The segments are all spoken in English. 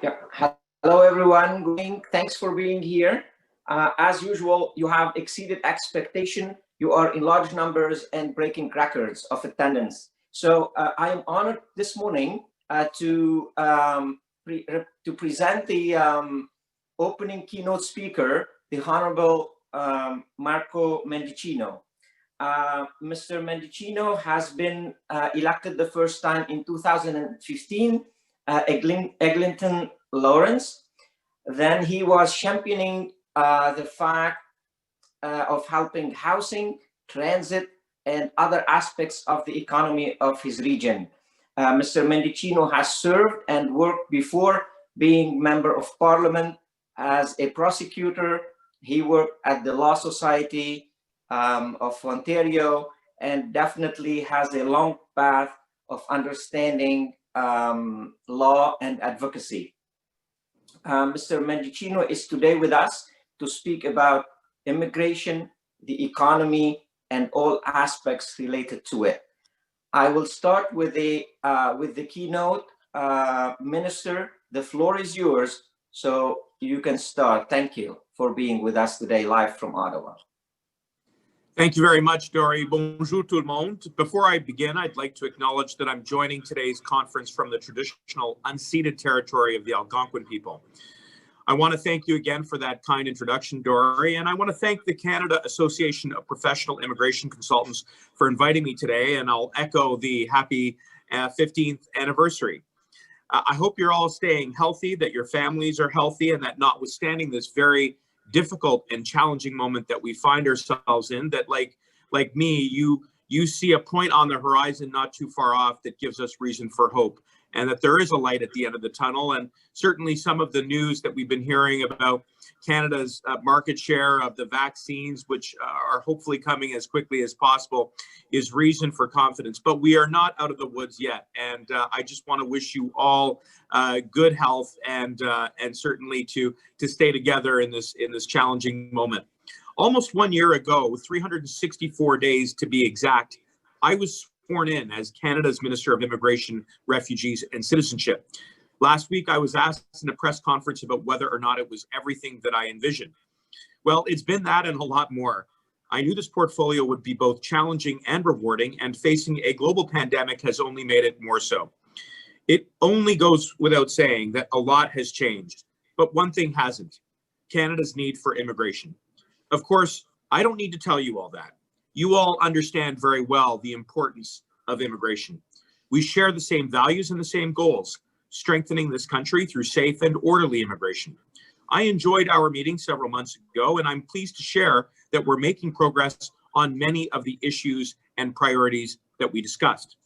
Yeah. Hello, everyone. Good evening. Thanks for being here. As usual, you have exceeded expectation. You are in large numbers and breaking records of attendance. So I am honored this morning to present the opening keynote speaker, the Honorable Marco Mendicino. Mr. Mendicino has been elected the first time in 2015, Eglinton Lawrence. Then he was championing the fact of helping housing, transit, and other aspects of the economy of his region. Mr. Mendicino has served and worked before being member of parliament as a prosecutor. He worked at the Law Society of Ontario and definitely has a long path of understanding law and advocacy. Mr. Mendicino is today with us to speak about immigration, the economy, and all aspects related to it. I will start with the keynote. Minister, the floor is yours, so you can start. Thank you for being with us today live from Ottawa. Thank you very much, Dory. Bonjour tout le monde. Before I begin, I'd like to acknowledge that I'm joining today's conference from the traditional unceded territory of the Algonquin people. I want to thank you again for that kind introduction, Dory, and I want to thank the Canada Association of Professional Immigration Consultants for inviting me today, and I'll echo the happy 15th anniversary. I hope you're all staying healthy, that your families are healthy, and that notwithstanding this very difficult and challenging moment that we find ourselves in, that like me, you see a point on the horizon not too far off that gives us reason for hope, and that there is a light at the end of the tunnel. And certainly some of the news that we've been hearing about Canada's market share of the vaccines, which are hopefully coming as quickly as possible, is reason for confidence. But we are not out of the woods yet. And I just want to wish you all good health and certainly to stay together in this challenging moment. Almost 1 year ago, 364 days to be exact, I was sworn in as Canada's Minister of Immigration, Refugees and Citizenship. Last week, I was asked in a press conference about whether or not it was everything that I envisioned. Well, it's been that and a lot more. I knew this portfolio would be both challenging and rewarding, and facing a global pandemic has only made it more so. It only goes without saying that a lot has changed, but one thing hasn't: Canada's need for immigration. Of course, I don't need to tell you all that. You all understand very well the importance of immigration. We share the same values and the same goals: strengthening this country through safe and orderly immigration. I enjoyed our meeting several months ago, and I'm pleased to share that we're making progress on many of the issues and priorities that we discussed.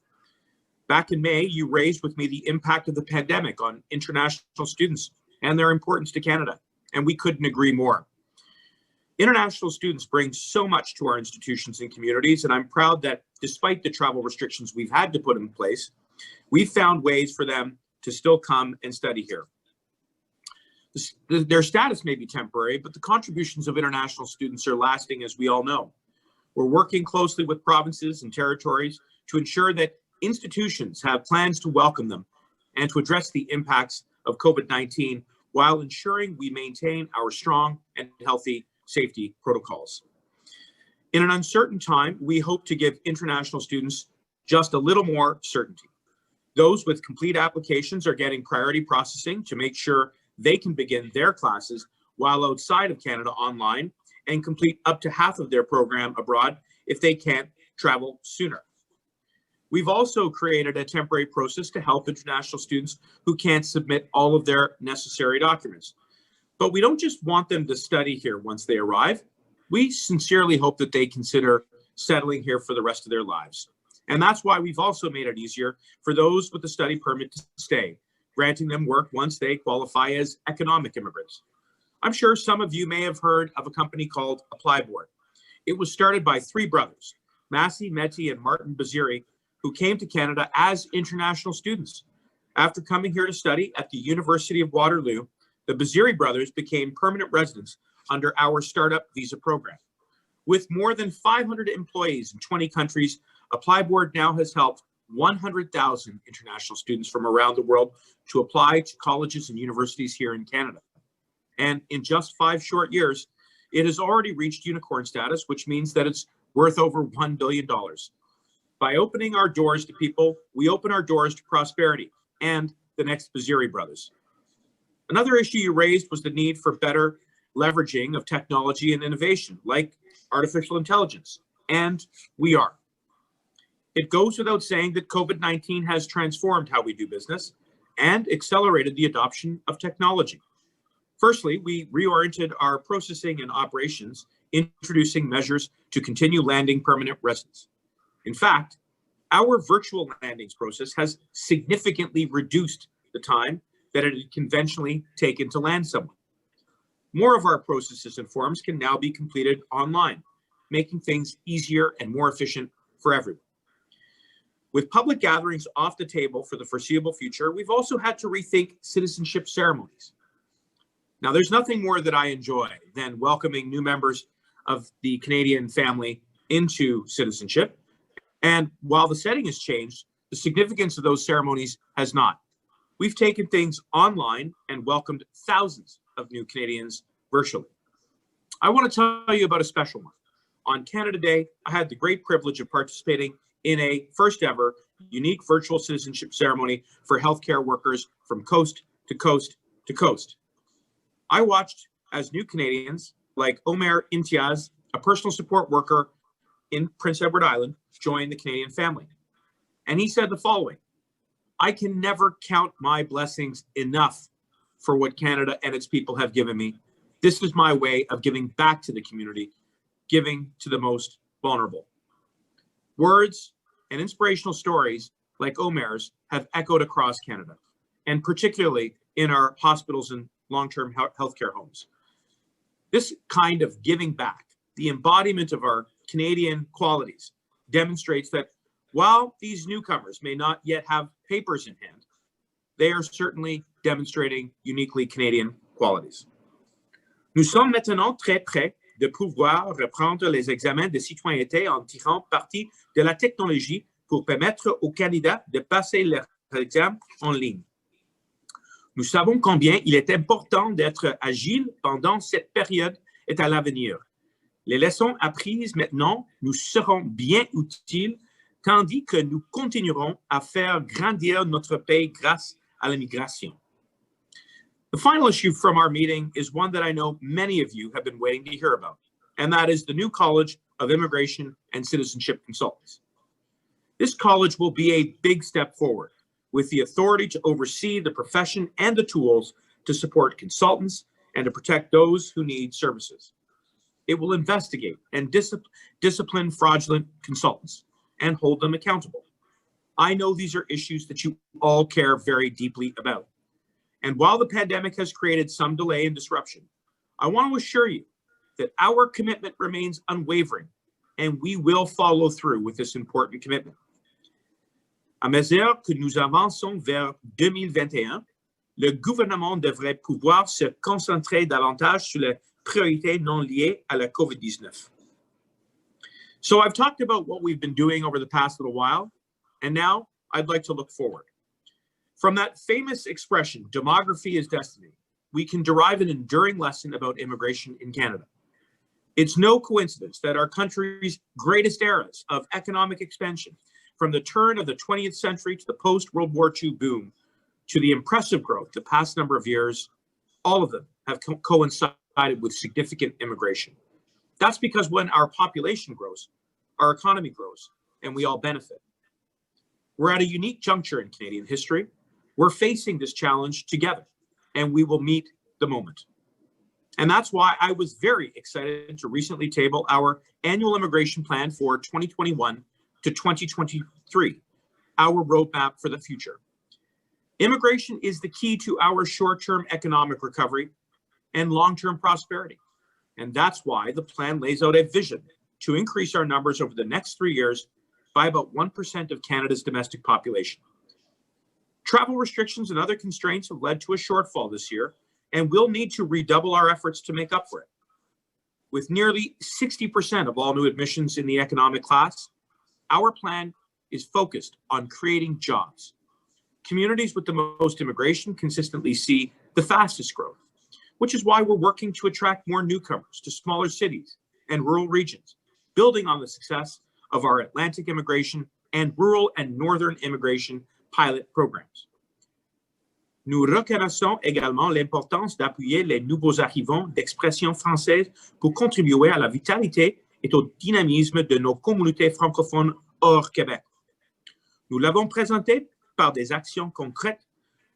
Back in May, you raised with me the impact of the pandemic on international students and their importance to Canada, and we couldn't agree more. International students bring so much to our institutions and communities, and I'm proud that despite the travel restrictions we've had to put in place, we've found ways for them to still come and study here. Their status may be temporary, but the contributions of international students are lasting, as we all know. We're working closely with provinces and territories to ensure that institutions have plans to welcome them and to address the impacts of COVID-19 while ensuring we maintain our strong and healthy safety protocols. In an uncertain time, we hope to give international students just a little more certainty. Those with complete applications are getting priority processing to make sure they can begin their classes while outside of Canada online and complete up to half of their program abroad if they can't travel sooner. We've also created a temporary process to help international students who can't submit all of their necessary documents. But we don't just want them to study here once they arrive. We sincerely hope that they consider settling here for the rest of their lives. And that's why we've also made it easier for those with a study permit to stay, granting them work once they qualify as economic immigrants. I'm sure some of you may have heard of a company called ApplyBoard. It was started by three brothers, Massey, Meti, and Martin Baziri, who came to Canada as international students. After coming here to study at the University of Waterloo, the Baziri brothers became permanent residents under our startup visa program. With more than 500 employees in 20 countries, ApplyBoard now has helped 100,000 international students from around the world to apply to colleges and universities here in Canada. And in just 5 short years, it has already reached unicorn status, which means that it's worth over $1 billion. By opening our doors to people, we open our doors to prosperity and the next Baziri brothers. Another issue you raised was the need for better leveraging of technology and innovation, like artificial intelligence, and we are. It goes without saying that COVID-19 has transformed how we do business and accelerated the adoption of technology. Firstly, we reoriented our processing and operations, introducing measures to continue landing permanent residents. In fact, our virtual landings process has significantly reduced the time that it had conventionally taken to land someone. More of our processes and forms can now be completed online, making things easier and more efficient for everyone. With public gatherings off the table for the foreseeable future, we've also had to rethink citizenship ceremonies. Now, there's nothing more that I enjoy than welcoming new members of the Canadian family into citizenship. And while the setting has changed, the significance of those ceremonies has not. We've taken things online and welcomed thousands of new Canadians virtually. I want to tell you about a special one. On Canada Day, I had the great privilege of participating in a first ever unique virtual citizenship ceremony for healthcare workers from coast to coast to coast. I watched as new Canadians like Omer Imtiaz, a personal support worker in Prince Edward Island, joined the Canadian family. And he said the following: I can never count my blessings enough for what Canada and its people have given me. This is my way of giving back to the community, giving to the most vulnerable. Words and inspirational stories like Omer's have echoed across Canada, and particularly in our hospitals and long-term healthcare homes. This kind of giving back, the embodiment of our Canadian qualities, demonstrates that while these newcomers may not yet have papers in hand, they are certainly demonstrating uniquely Canadian qualities. Nous sommes maintenant très près de pouvoir reprendre les examens de citoyenneté en tirant parti de la technologie pour permettre aux candidats de passer leurs examens en ligne. Nous savons combien il est important d'être agile pendant cette période et à l'avenir. Les leçons apprises maintenant nous seront bien utiles, tandis que nous continuerons à faire grandir notre pays grâce à l'immigration. The final issue from our meeting is one that I know many of you have been waiting to hear about, and that is the new College of Immigration and Citizenship Consultants. This college will be a big step forward, with the authority to oversee the profession and the tools to support consultants and to protect those who need services. It will investigate and discipline fraudulent consultants and hold them accountable. I know these are issues that you all care very deeply about. And while the pandemic has created some delay and disruption, I want to assure you that our commitment remains unwavering, and we will follow through with this important commitment. À mesure que nous avançons vers 2021, le gouvernement devrait pouvoir se concentrer davantage sur les priorités non liées à la COVID-19. So I've talked about what we've been doing over the past little while, and now I'd like to look forward. From that famous expression, demography is destiny, we can derive an enduring lesson about immigration in Canada. It's no coincidence that our country's greatest eras of economic expansion, from the turn of the 20th century to the post-World War II boom, to the impressive growth the past number of years, all of them have coincided with significant immigration. That's because when our population grows, our economy grows, and we all benefit. We're at a unique juncture in Canadian history. We're facing this challenge together, and we will meet the moment. And that's why I was very excited to recently table our annual immigration plan for 2021 to 2023, our roadmap for the future. Immigration is the key to our short-term economic recovery and long-term prosperity. And that's why the plan lays out a vision to increase our numbers over the next 3 years by about 1% of Canada's domestic population. Travel restrictions and other constraints have led to a shortfall this year, and we'll need to redouble our efforts to make up for it. With nearly 60% of all new admissions in the economic class, our plan is focused on creating jobs. Communities with the most immigration consistently see the fastest growth, which is why we're working to attract more newcomers to smaller cities and rural regions, building on the success of our Atlantic immigration and rural and northern immigration pilot programs. Nous reconnaissons également l'importance d'appuyer les nouveaux arrivants d'expression française pour contribuer à la vitalité et au dynamisme de nos communautés francophones hors Québec. Nous l'avons présenté par des actions concrètes.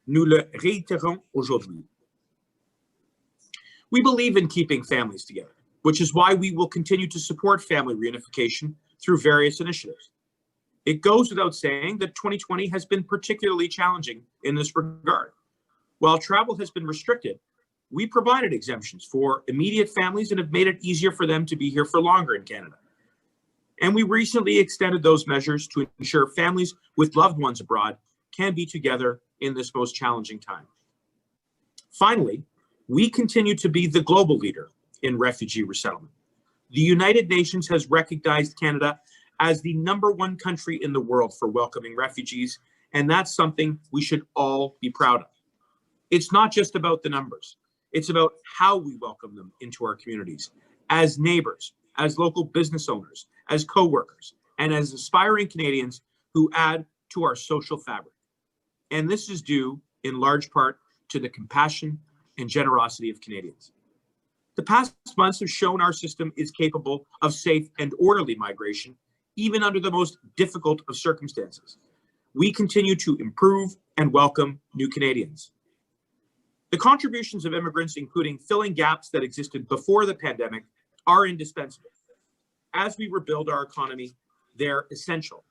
Nous le réitérons aujourd'hui. We believe in keeping families together, which is why we will continue to support family reunification through various initiatives. It goes without saying that 2020 has been particularly challenging in this regard. While travel has been restricted, we provided exemptions for immediate families and have made it easier for them to be here for longer in Canada. And we recently extended those measures to ensure families with loved ones abroad can be together in this most challenging time. Finally, we continue to be the global leader in refugee resettlement. The United Nations has recognized Canada as the #1 country in the world for welcoming refugees, and that's something we should all be proud of. It's not just about the numbers. It's about how we welcome them into our communities, as neighbors, as local business owners, as co-workers, and as aspiring Canadians who add to our social fabric. And this is due, in large part, to the compassion and generosity of Canadians. The past months have shown our system is capable of safe and orderly migration, even under the most difficult of circumstances. We continue to improve and welcome new Canadians. The contributions of immigrants, including filling gaps that existed before the pandemic, are indispensable. As we rebuild our economy, they're essential.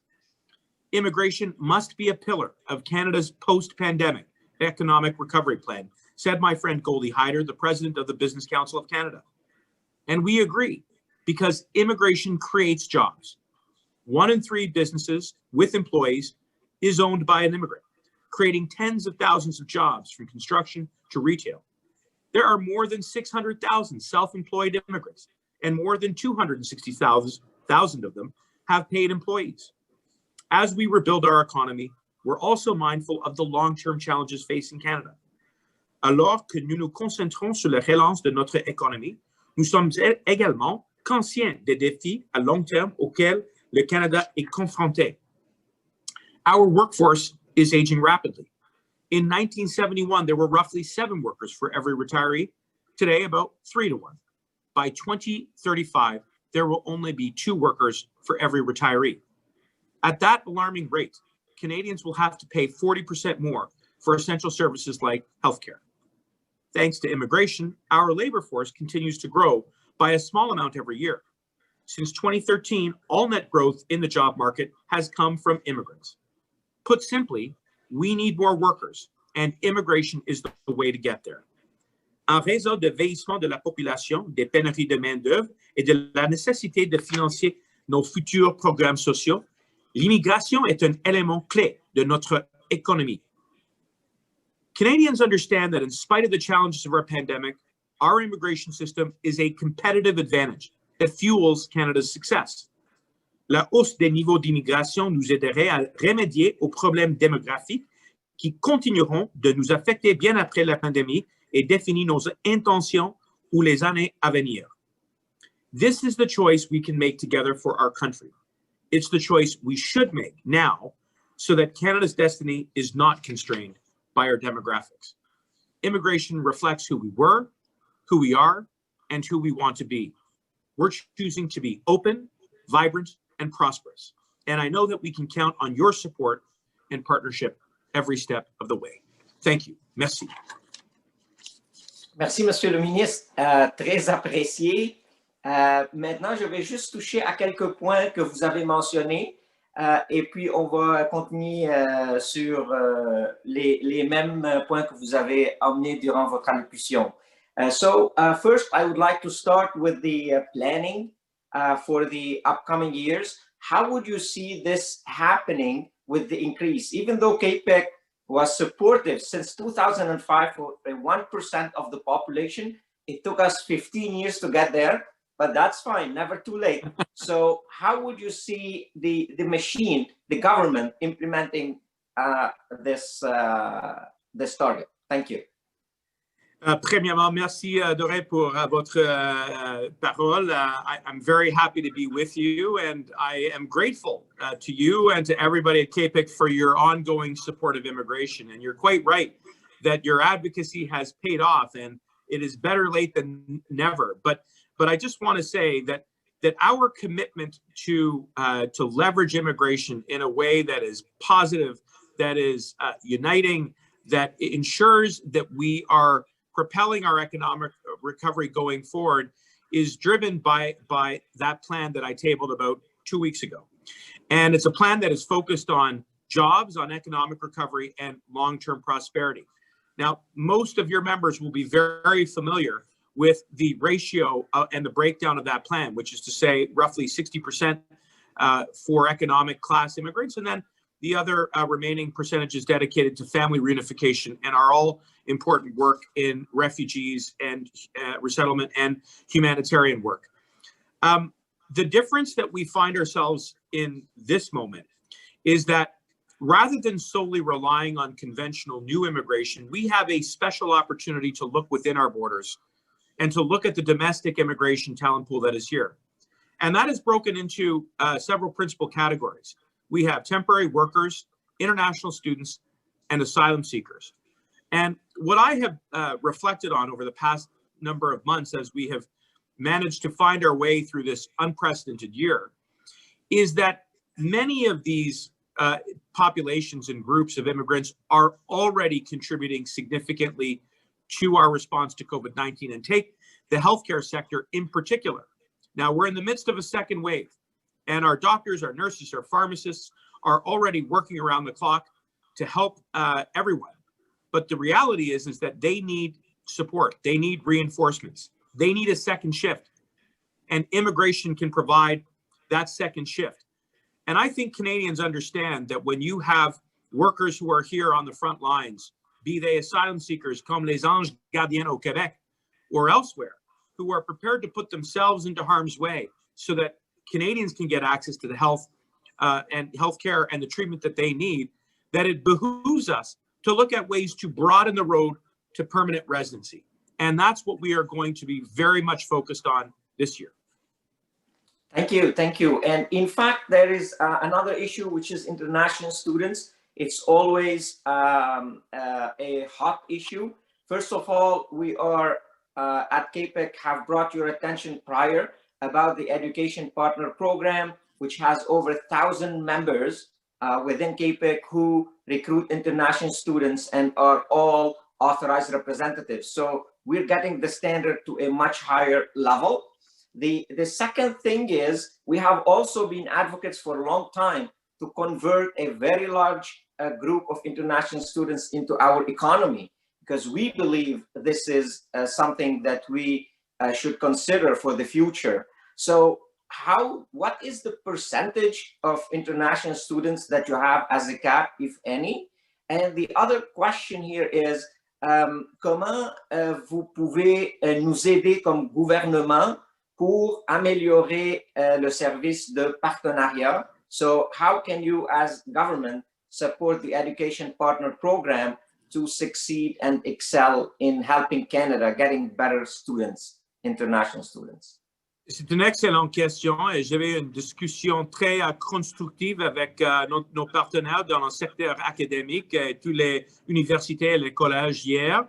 Immigration must be a pillar of Canada's post-pandemic economic recovery plan, said my friend Goldie Hyder, the president of the Business Council of Canada. And we agree, because immigration creates jobs. 1 in 3 businesses with employees is owned by an immigrant, creating tens of thousands of jobs from construction to retail. There are more than 600,000 self-employed immigrants, and more than 260,000 of them have paid employees. As we rebuild our economy, we're also mindful of the long-term challenges facing Canada. Alors que nous nous concentrons sur la relance de notre économie, nous sommes également conscients des défis à long terme auxquels le Canada est confronté. Our workforce is aging rapidly. In 1971, there were roughly 7 workers for every retiree. Today, about 3 to 1. By 2035, there will only be 2 workers for every retiree. At that alarming rate, Canadians will have to pay 40% more for essential services like healthcare. Thanks to immigration, our labor force continues to grow by a small amount every year. Since 2013, all net growth in the job market has come from immigrants. Put simply, we need more workers, and immigration is the way to get there. En raison du vieillissement de la population, des pénuries de main-d'œuvre et de la nécessité de financer nos futurs programmes sociaux, l'immigration est un élément clé de notre économie. Canadians understand that in spite of the challenges of our pandemic, our immigration system is a competitive advantage that fuels Canada's success. La hausse des niveaux d'immigration nous aiderait à remédier aux problèmes démographiques qui continueront de nous affecter bien après la pandémie et définir nos intentions pour les années à venir. This is the choice we can make together for our country. It's the choice we should make now so that Canada's destiny is not constrained by our demographics. Immigration reflects who we were, who we are, and who we want to be. We're choosing to be open, vibrant, and prosperous. And I know that we can count on your support and partnership every step of the way. Thank you. Merci. Merci, Monsieur le ministre. Très apprécié. Maintenant, je vais juste toucher à quelques points que vous avez mentionnés et puis on va continuer sur les mêmes points que vous avez amenés durant votre allocution. So first, I would like to start with the planning for the upcoming years. How would you see this happening with the increase? Even though Quebec was supportive since 2005 for 1% of the population, it took us 15 years to get there. but that's fine, never too late. So how would you see the machine, the government implementing this target? Thank you. Premièrement, merci Doré pour votre parole. I'm very happy to be with you, and I am grateful to you and to everybody at CAPIC for your ongoing support of immigration. And you're quite right that your advocacy has paid off, and it is better late than never. But I just want to say that our commitment to leverage immigration in a way that is positive, that is uniting, that ensures that we are propelling our economic recovery going forward is driven by that plan that I tabled about 2 weeks ago. And it's a plan that is focused on jobs, on economic recovery, and long-term prosperity. Now, most of your members will be very familiar with the ratio and the breakdown of that plan, which is to say roughly 60% for economic class immigrants, and then the other remaining percentage is dedicated to family reunification and our all important work in refugees and resettlement and humanitarian work. The difference that we find ourselves in this moment is that rather than solely relying on conventional new immigration, we have a special opportunity to look within our borders and to look at the domestic immigration talent pool that is here. And that is broken into several principal categories. We have temporary workers, international students, and asylum seekers. And what I have reflected on over the past number of months as we have managed to find our way through this unprecedented year is that many of these populations and groups of immigrants are already contributing significantly to our response to COVID-19, and take the healthcare sector in particular. Now, we're in the midst of a second wave, and our doctors, our nurses, our pharmacists are already working around the clock to help everyone. But the reality is that they need support. They need reinforcements. They need a second shift. And immigration can provide that second shift. And I think Canadians understand that when you have workers who are here on the front lines, be they asylum seekers, comme les anges gardiens au Québec, or elsewhere, who are prepared to put themselves into harm's way so that Canadians can get access to the health and healthcare and the treatment that they need, that it behooves us to look at ways to broaden the road to permanent residency. And that's what we are going to be very much focused on this year. Thank you, thank you. And in fact, there is another issue, which is international students. It's always a hot issue. First of all, we are at CAPIC have brought your attention prior about the Education Partner Program, which has over 1,000 members within CAPIC who recruit international students and are all authorized representatives. So we're getting the standard to a much higher level. The second thing is we have also been advocates for a long time to convert a very large group of international students into our economy, because we believe this is something that we should consider for the future. So what is the percentage of international students that you have as a CAP, if any? And the other question here is, comment vous pouvez nous aider comme gouvernement pour améliorer le service de partenariat? So how can you as government support the Education Partner Program to succeed and excel in helping Canada getting better students, international students? C'est une excellente question et j'avais une discussion très constructive avec nos partenaires dans le secteur académique et toutes les universités et les collèges hier.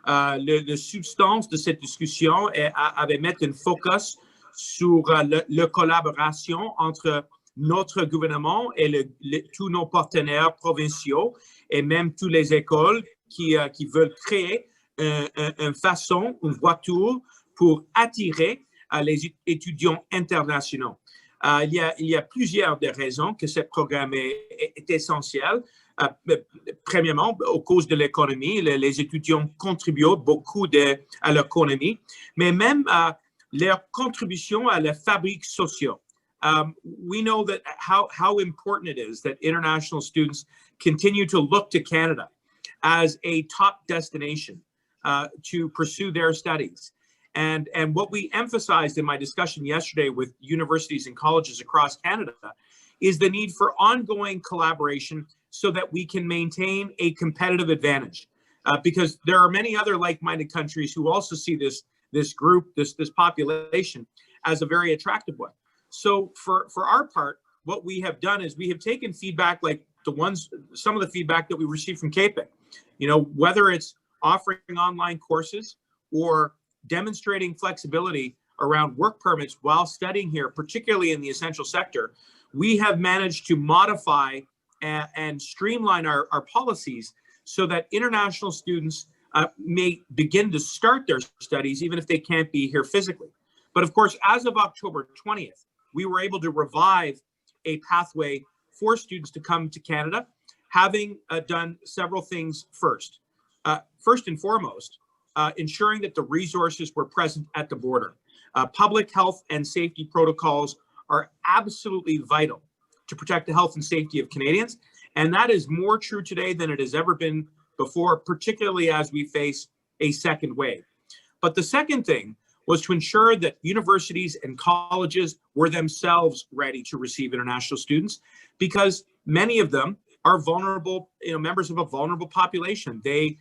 La substance de cette discussion avait mis un focus sur la collaboration entre notre gouvernement et tous nos partenaires provinciaux et même toutes les écoles qui veulent créer une façon, une voiture pour attirer les étudiants internationaux. Il y a plusieurs des raisons que ce programme est essentiel. Premièrement, à cause de l'économie, les étudiants contribuent beaucoup à l'économie, mais même leur contribution à la fabrique sociale. We know that how important it is that international students continue to look to Canada as a top destination to pursue their studies. And what we emphasized in my discussion yesterday with universities and colleges across Canada is the need for ongoing collaboration so that we can maintain a competitive advantage. Because there are many other like-minded countries who also see this group, this population, as a very attractive one. So for our part, what we have done is we have taken feedback like some of the feedback that we received from CAPIC, whether it's offering online courses or demonstrating flexibility around work permits while studying here, particularly in the essential sector. We have managed to modify and streamline our policies so that international students may begin to start their studies even if they can't be here physically. But of course, as of October 20th, we were able to revive a pathway for students to come to Canada, having done several things first. First and foremost, ensuring that the resources were present at the border. Public health and safety protocols are absolutely vital to protect the health and safety of Canadians. And that is more true today than it has ever been before, particularly as we face a second wave. But the second thing was to ensure that universities and colleges were themselves ready to receive international students, because many of them are vulnerable, members of a vulnerable population. They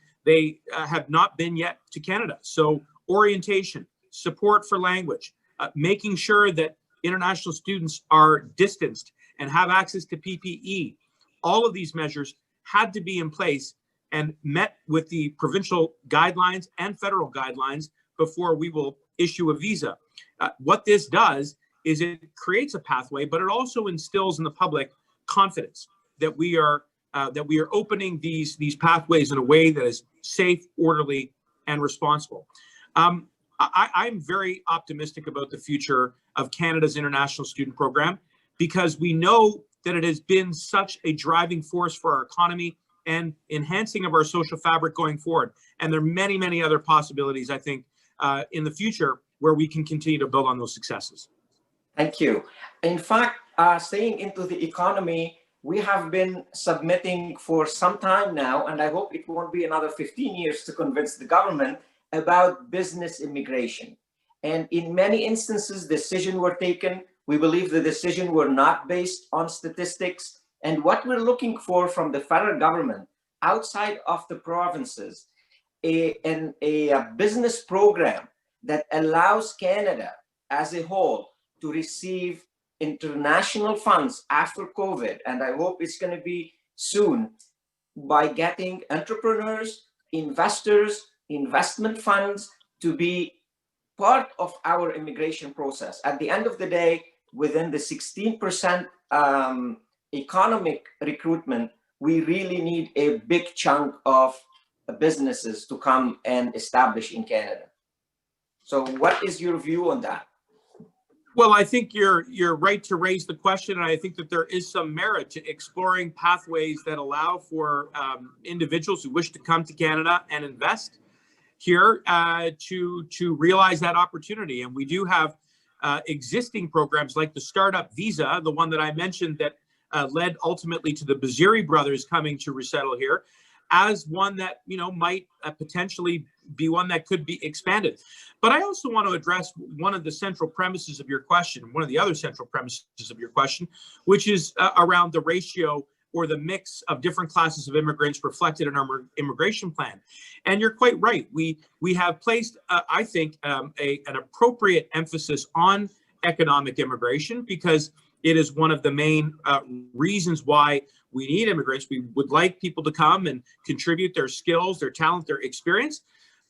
have not been yet to Canada. So orientation, support for language, making sure that international students are distanced and have access to PPE. All of these measures had to be in place and met with the provincial guidelines and federal guidelines before we will issue a visa. What this does is it creates a pathway, but it also instills in the public confidence that we are opening these pathways in a way that is safe, orderly, and responsible. I'm very optimistic about the future of Canada's international student program, because we know that it has been such a driving force for our economy and enhancing of our social fabric going forward. And there are many, many other possibilities, I think, in the future where we can continue to build on those successes. Thank you. In fact, staying into the economy, we have been submitting for some time now, and I hope it won't be another 15 years to convince the government about business immigration. And in many instances, decisions were taken. We believe the decisions were not based on statistics. And what we're looking for from the federal government outside of the provinces, a business program that allows Canada as a whole to receive international funds after COVID, and I hope it's going to be soon, by getting entrepreneurs, investors, investment funds to be part of our immigration process. At the end of the day, within the 16% economic recruitment, we really need a big chunk of businesses to come and establish in Canada. So what is your view on that? Well, I think you're right to raise the question, and I think that there is some merit to exploring pathways that allow for individuals who wish to come to Canada and invest here to realize that opportunity. And we do have existing programs like the Startup Visa, the one that I mentioned that led ultimately to the Baziri brothers coming to resettle here, as one that might potentially be one that could be expanded. But I also want to address one of the central premises of your question, one of the other central premises of your question, which is around the ratio or the mix of different classes of immigrants reflected in our immigration plan. And you're quite right. We have placed, I think, an appropriate emphasis on economic immigration, because it is one of the main reasons why we need immigrants. We would like people to come and contribute their skills, their talent, their experience,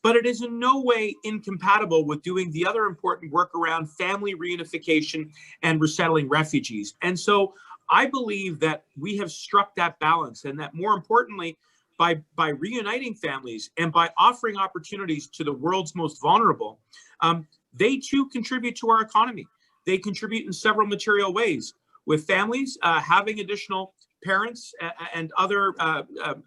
but it is in no way incompatible with doing the other important work around family reunification and resettling refugees. And so I believe that we have struck that balance, and that more importantly, by reuniting families and by offering opportunities to the world's most vulnerable, they too contribute to our economy. They contribute in several material ways, with families having additional parents and other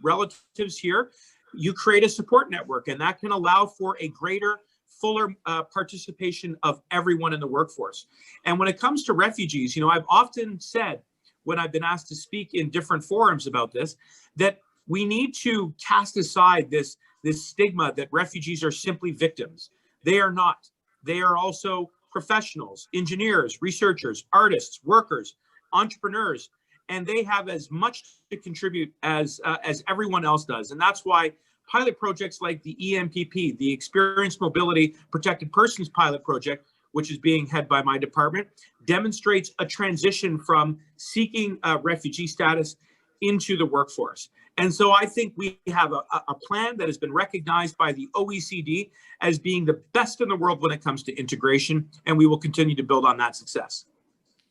relatives here. You create a support network, and that can allow for a greater, fuller participation of everyone in the workforce. And when it comes to refugees, I've often said, when I've been asked to speak in different forums about this, that we need to cast aside this stigma that refugees are simply victims. They are not. they are also professionals, engineers, researchers, artists, workers, entrepreneurs, and they have as much to contribute as everyone else does. And that's why pilot projects like the EMPP, the Experienced Mobility Protected Persons Pilot Project, which is being headed by my department, demonstrates a transition from seeking refugee status into the workforce. And so I think we have a plan that has been recognized by the OECD as being the best in the world when it comes to integration, and we will continue to build on that success.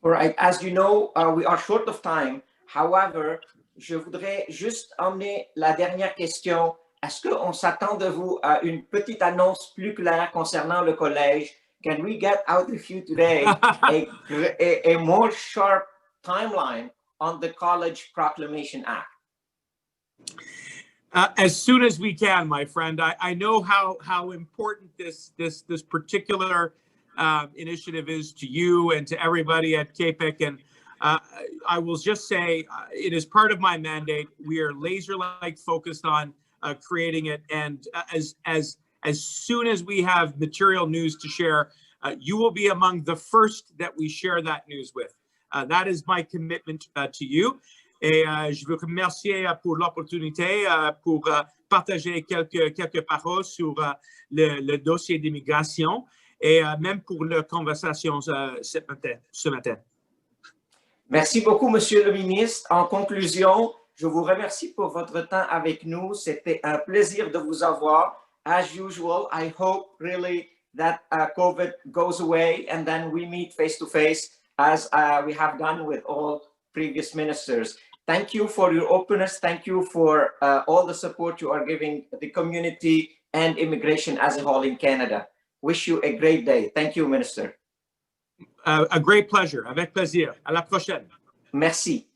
All right. As you know, we are short of time. However, je voudrais juste emmener la dernière question. Est-ce qu'on s'attend de vous à une petite annonce plus claire concernant le collège? Can we get out of you today a more sharp timeline on the College Proclamation Act? As soon as we can, my friend. I know how important this particular initiative is to you and to everybody at KPIC, and I will just say it is part of my mandate. We are laser-like focused on creating it, and as soon as we have material news to share, you will be among the first that we share that news with. That is my commitment to you. Et je veux remercier pour l'opportunité pour partager quelques paroles sur le dossier d'immigration et même pour la conversation ce matin. Merci beaucoup, Monsieur le ministre. En conclusion, je vous remercie pour votre temps avec nous. C'était un plaisir de vous avoir. As usual, I hope really that COVID goes away and then we meet face to face as we have done with all previous ministers. Thank you for your openness. Thank you for all the support you are giving the community and immigration as a whole in Canada. Wish you a great day. Thank you, Minister. A great pleasure. Avec plaisir. À la prochaine. Merci.